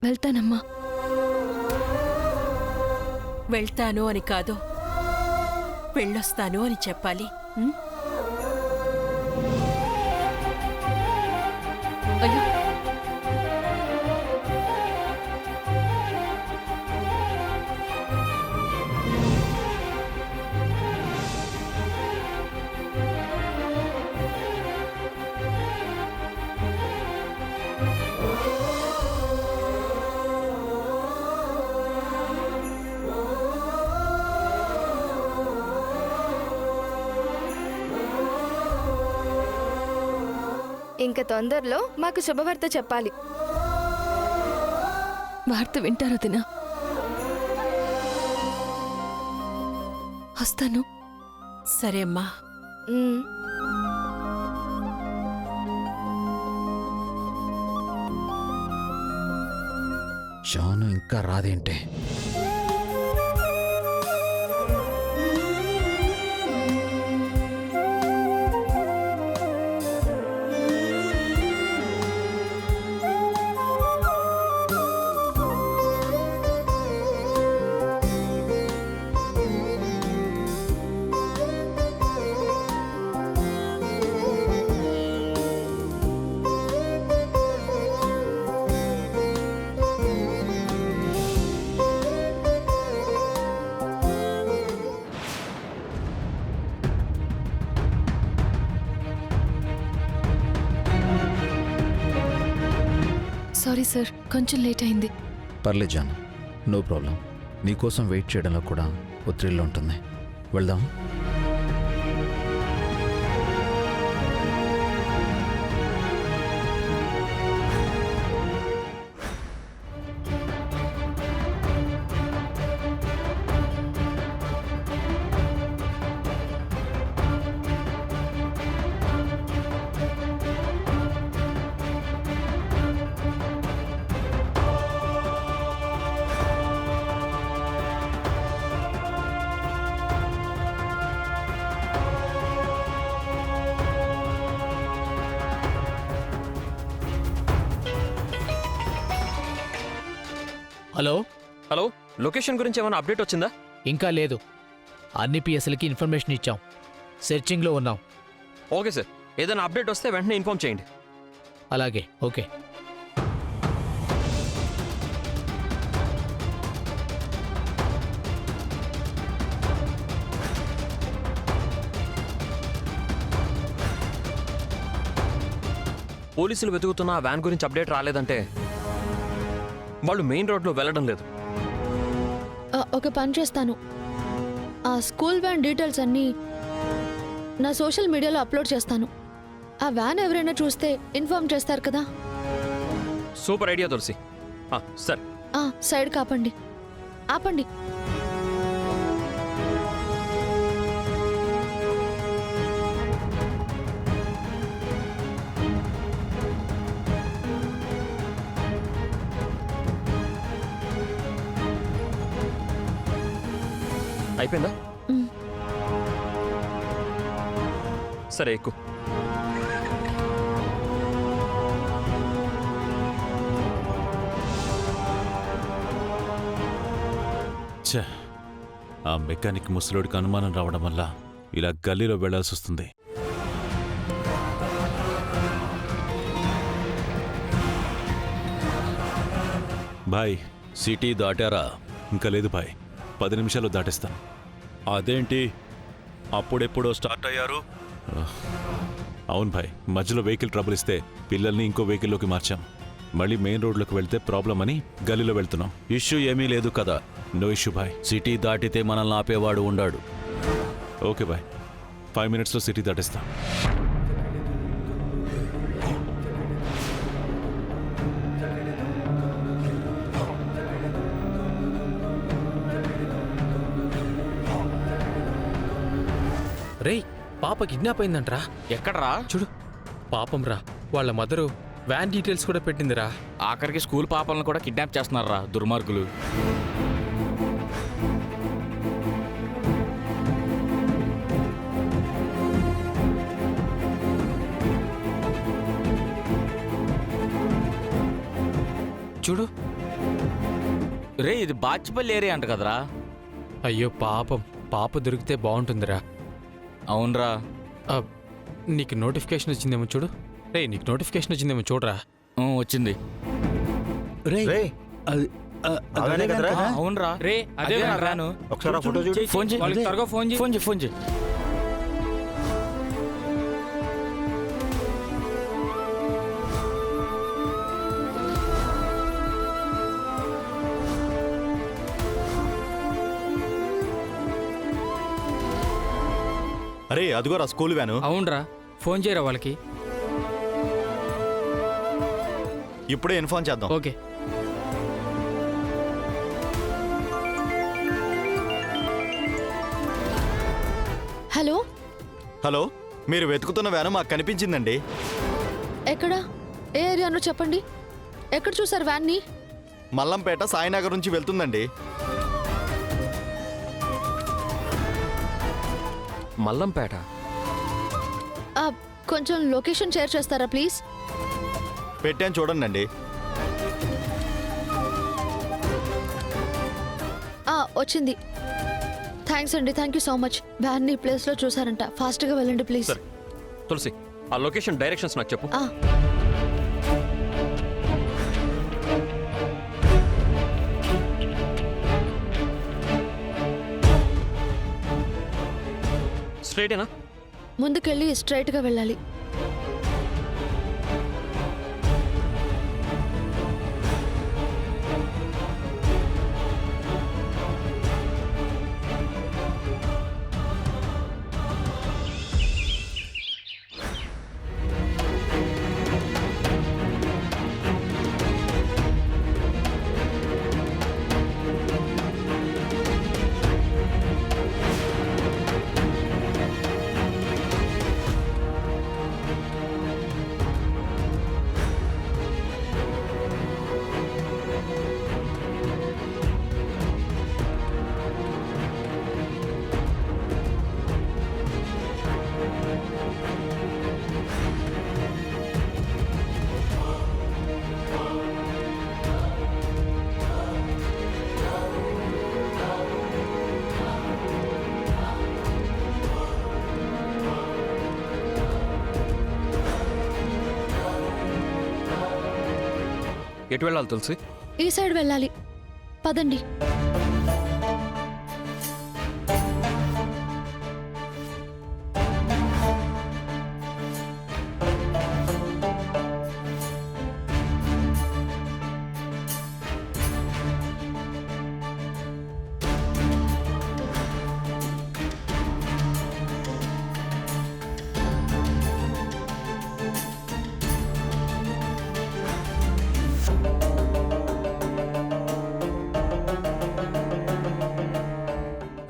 వెళ్తానమ్మా. వెళ్తాను అని కాదు, వెళ్ళొస్తాను అని చెప్పాలి. అయ్యో, ఇంక తొందరలో మాకు శుభవార్త చెప్పాలి. వార్త వింటారు వదినా. వస్తాను. సరే అమ్మా. ఉమ్. షాను ఇంకా రాదేంటే? సారీ సార్, కొంచెం లేట్ అయింది. పర్లేదు జాను, నో ప్రాబ్లం. నీకోసం వెయిట్ చేయడంలో కూడా ఒత్తిడిలో ఉంటుంది. వెళ్దాం. హలో హలో, లొకేషన్ గురించి ఏమైనా అప్డేట్ వచ్చిందా? ఇంకా లేదు. అన్ని పిఎస్లకి ఇన్ఫర్మేషన్ ఇచ్చాం. సెర్చింగ్లో ఉన్నాం. ఓకే సార్, ఏదైనా అప్డేట్ వస్తే వెంటనే ఇన్ఫార్మ్ చేయండి. అలాగే, ఓకే. పోలీసులు వెతుకుతున్న ఆ వ్యాన్ గురించి అప్డేట్ రాలేదంటే వాళ్ళు మెయిన్ రోడ్లో వెళ్ళడం లేదు. ఒక పని చేస్తాను, ఆ స్కూల్ వ్యాన్ డీటెయిల్స్ అన్నీ నా సోషల్ మీడియాలో అప్లోడ్ చేస్తాను. ఆ వ్యాన్ ఎవరైనా చూస్తే ఇన్ఫార్మ్ చేస్తారు కదా. సూపర్ ఐడియా తులసి. సరే, సైడ్ కాపండి, ఆపండి. అయిపోయిందా? సరే, ఎక్కువ. ఆ మెకానిక్ ముసలోడికి అనుమానం రావడం వల్ల ఇలా గల్లీలో వెళ్లాల్సి వస్తుంది. బాయ్, సిటీ దాటారా? ఇంకా లేదు బాయ్, 10 నిమిషాలు దాటేస్తాను. అదేంటి అప్పుడెప్పుడో స్టార్ట్ అయ్యారు? అవును భాయ్, మధ్యలో వెహికల్ ట్రబుల్ ఇస్తే పిల్లల్ని ఇంకో వెహికల్లోకి మార్చాం. మళ్ళీ మెయిన్ రోడ్లోకి వెళ్తే ప్రాబ్లం అని గల్లీలో వెళ్తున్నాం. ఇష్యూ ఏమీ లేదు కదా? నో ఇష్యూ భాయ్. సిటీ దాటితే మనల్ని ఆపేవాడు ఉండాడు. ఓకే బాయ్, 5 మినిట్స్లో సిటీ దాటేస్తాం. రేయ్, పాప కిడ్నాప్ అయిందంట్రా. ఎక్కడరా? చూడు, పాపం రా, వాళ్ళ మదరు వ్యాన్ డీటెయిల్స్ కూడా పెట్టిందిరా. ఆఖరికి స్కూల్ పాపలను కూడా కిడ్నాప్ చేస్తున్నారా దుర్మార్గులు. చూడు, రే ఇది బాచిపల్లి ఏరియా అంట కదరా? అయ్యో పాపం, పాప దొరికితే బాగుంటుందిరా. అవునరా. ఆ, నీకు నోటిఫికేషన్ వచ్చిందేమో చూడు. రే నీకు నోటిఫికేషన్ వచ్చిందేమో చూడరా. వచ్చింది. అవునరా. రే అదే అదే రాను. రాను. ఒకసారి ఫోటో చూడు. ఫోన్ చేయి. వాళ్ళకి త్వరగా ఫోన్ చేయి. ఫోన్ చేయి. ఫోన్ చేయి. అరే అదిగోరా స్కూల్ వ్యాను. అవునరా, ఫోన్ చేయరా వాళ్ళకి. ఇప్పుడే ఇన్ఫార్మ్ చేద్దాం. ఓకే. హలో, హలో, మీరు వెతుకుతున్న వ్యాను మాకు కనిపించిందండి. ఎక్కడ? ఏ ఏరియానో చెప్పండి. ఎక్కడ చూసారు వ్యాన్ని? మల్లంపేట సాయినగర్ నుంచి వెళ్తుందండి. మల్లంపేట. ఆ, కొంచెం లొకేషన్ షేర్ చేస్తారా ప్లీజ్? పెట్టాను చూడండి. వచ్చింది. థ్యాంక్స్ అండి, థ్యాంక్ యూ సో మచ్. వ్యాన్ని ఈ ప్లేస్లో చూసారంట. ఫాస్ట్గా వెళ్ళండి ప్లీజ్. సరే తులసి, ఆ లొకేషన్ డైరెక్షన్స్ నాకు చెప్పు. స్ట్రైటేనా? ముందుకెళ్ళి స్ట్రైట్గా వెళ్ళాలి. ఎటు వెళ్ళాలి తులసి? ఈ సైడ్ వెళ్ళాలి, పదండి.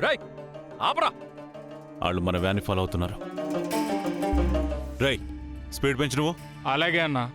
రైట్ ఆపరా. వాళ్ళు మన వ్యాన్ని ఫాలో అవుతున్నారు. రై స్పీడ్ పెంచు నువ్వు. అలాగే అన్నా.